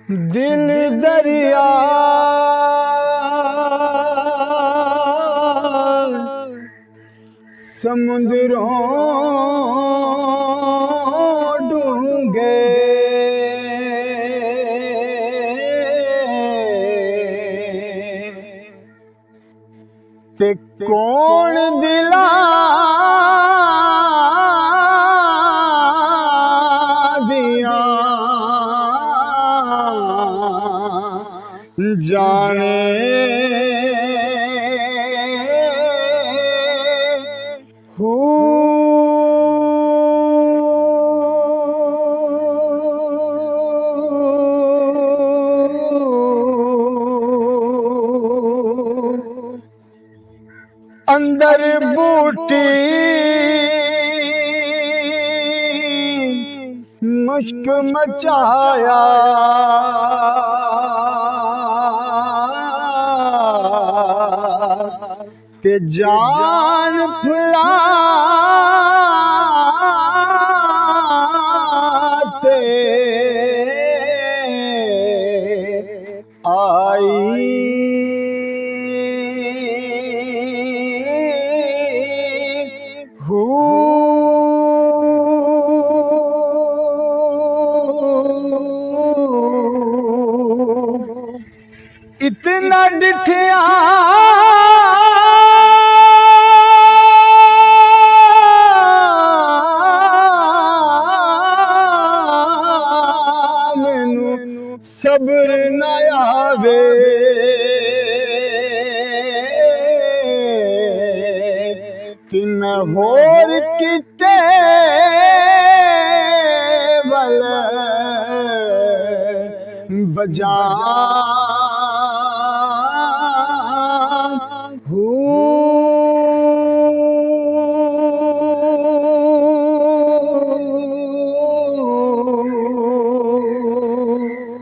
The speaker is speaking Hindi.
दिल दरिया समुद्रों डूंगे ते कौन दिला दिया जाने अंदर बूटी मुश्क मचाया ते जान फुलाते आई इतना डिठिया मैनू सब्र न आवे कि मैं होर किते वल बजा